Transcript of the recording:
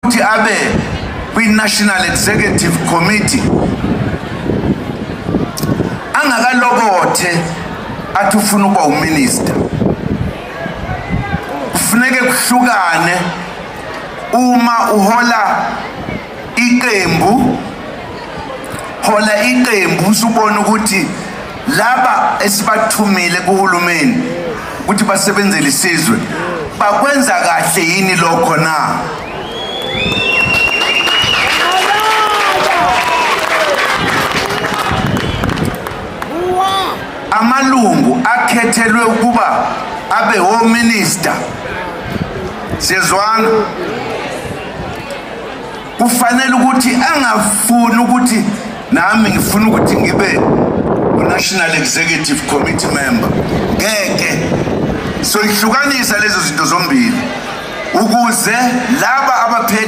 ukuthi abe kwi-National Executive Committee angakalokothe athi ufuna ukuba uminister. Kufuneke kuhlukane uma uhola iqembu, hola iqembu usubona ukuthi laba esibathumile kuhulumeni ukuthi basebenzele isizwe bakwenza kahle yini lokho na. Amalungu akhethelwe ukuba abe home minister, siyezwana, kufanele ukuthi angafuni ukuthi nami ngifuna ukuthi ngibe National Executive Committee member. Ngeke so ihlukanisa lezo zinto zombili ukuze laba abaphethe